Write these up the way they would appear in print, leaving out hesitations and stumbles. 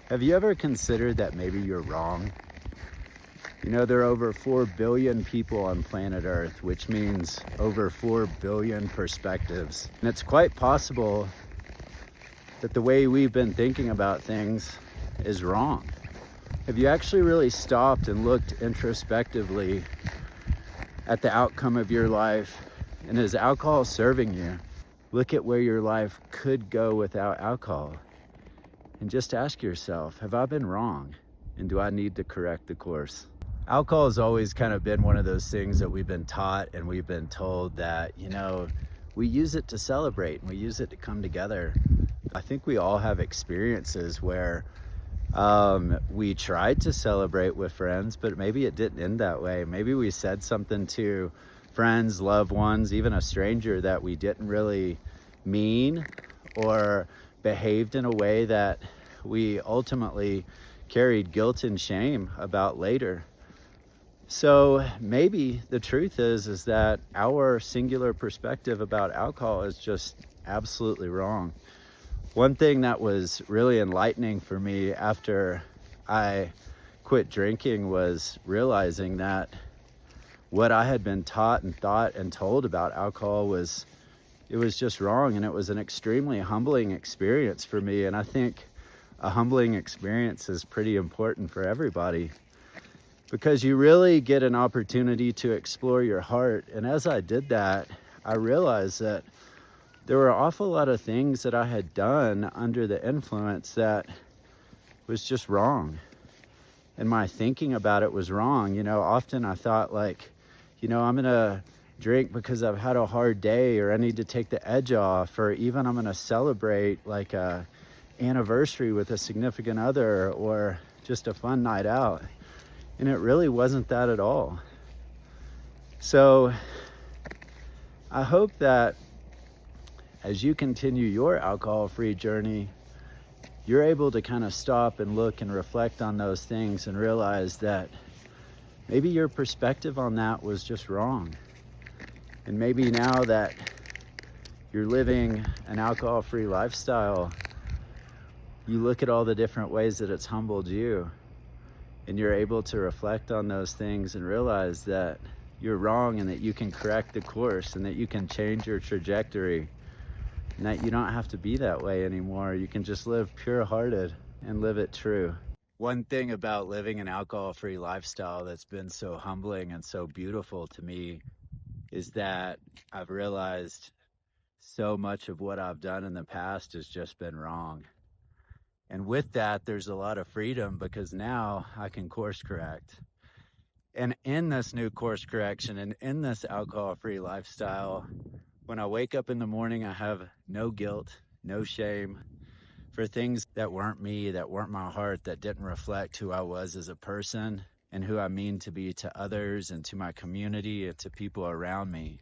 Have you ever considered that maybe you're wrong? You know, there are over 4 billion people on planet Earth, which means over 4 billion perspectives. And it's quite possible that the way we've been thinking about things is wrong. Have you actually really stopped and looked introspectively at the outcome of your life? And is alcohol serving you? Look at where your life could go without alcohol. And just ask yourself, have I been wrong? And do I need to correct the course? Alcohol has always kind of been one of those things that we've been taught and we've been told that, you know, we use it to celebrate and we use it to come together. I think we all have experiences where we tried to celebrate with friends, but maybe it didn't end that way. Maybe we said something to friends, loved ones, even a stranger that we didn't really mean, or behaved in a way that we ultimately carried guilt and shame about later. So maybe the truth is that our singular perspective about alcohol is just absolutely wrong. One thing that was really enlightening for me after I quit drinking was realizing that what I had been taught and thought and told about alcohol was just wrong, and it was an extremely humbling experience for me. And I think a humbling experience is pretty important for everybody, because you really get an opportunity to explore your heart. And as I did that, I realized that there were an awful lot of things that I had done under the influence that was just wrong. And my thinking about it was wrong. You know, often I thought like, you know, I'm gonna drink because I've had a hard day, or I need to take the edge off, or even I'm gonna celebrate like a anniversary with a significant other, or just a fun night out. And it really wasn't that at all. So I hope that as you continue your alcohol-free journey, you're able to kind of stop and look and reflect on those things and realize that maybe your perspective on that was just wrong. And maybe now that you're living an alcohol-free lifestyle, you look at all the different ways that it's humbled you, and you're able to reflect on those things and realize that you're wrong, and that you can correct the course, and that you can change your trajectory, and that you don't have to be that way anymore. You can just live pure-hearted and live it true. One thing about living an alcohol-free lifestyle that's been so humbling and so beautiful to me is that I've realized so much of what I've done in the past has just been wrong. And with that, there's a lot of freedom, because now I can course correct. And in this new course correction and in this alcohol-free lifestyle, when I wake up in the morning, I have no guilt, no shame for things that weren't me, that weren't my heart, that didn't reflect who I was as a person and who I mean to be to others and to my community and to people around me.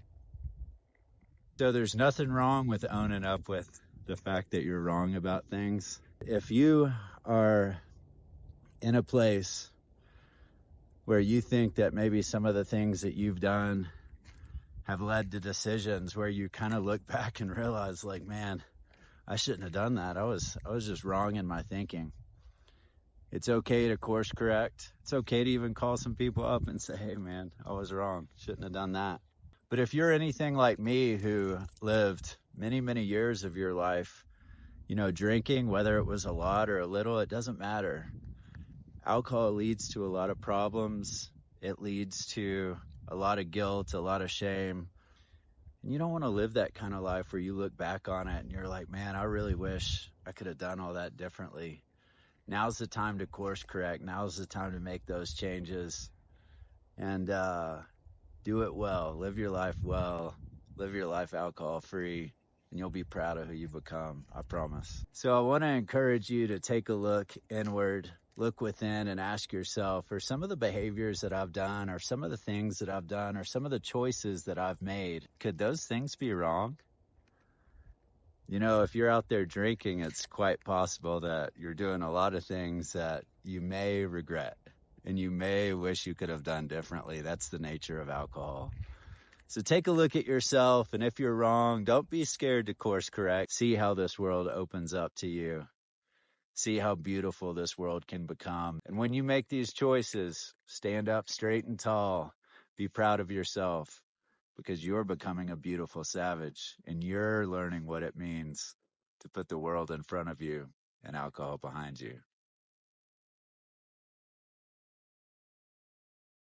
So there's nothing wrong with owning up with the fact that you're wrong about things. If you are in a place where you think that maybe some of the things that you've done have led to decisions where you kind of look back and realize like, man, I shouldn't have done that. I was just wrong in my thinking. It's okay to course correct. It's okay to even call some people up and say, hey man, I was wrong. Shouldn't have done that. But if you're anything like me, who lived many, many years of your life, you know, drinking, whether it was a lot or a little, it doesn't matter. Alcohol leads to a lot of problems. It leads to a lot of guilt, a lot of shame. And you don't want to live that kind of life where you look back on it and you're like, man, I really wish I could have done all that differently. Now's the time to course correct. Now's the time to make those changes and do it well. Live your life well. Live your life alcohol free, and you'll be proud of who you've become. I promise. So I want to encourage you to take a look inward, look within, and ask yourself, are some of the behaviors that I've done, or some of the things that I've done, or some of the choices that I've made, could those things be wrong? You know, if you're out there drinking, it's quite possible that you're doing a lot of things that you may regret and you may wish you could have done differently. That's the nature of alcohol. So take a look at yourself, and if you're wrong, don't be scared to course correct. See how this world opens up to you. See how beautiful this world can become. And when you make these choices, stand up straight and tall. Be proud of yourself because you're becoming a beautiful savage and you're learning what it means to put the world in front of you and alcohol behind you.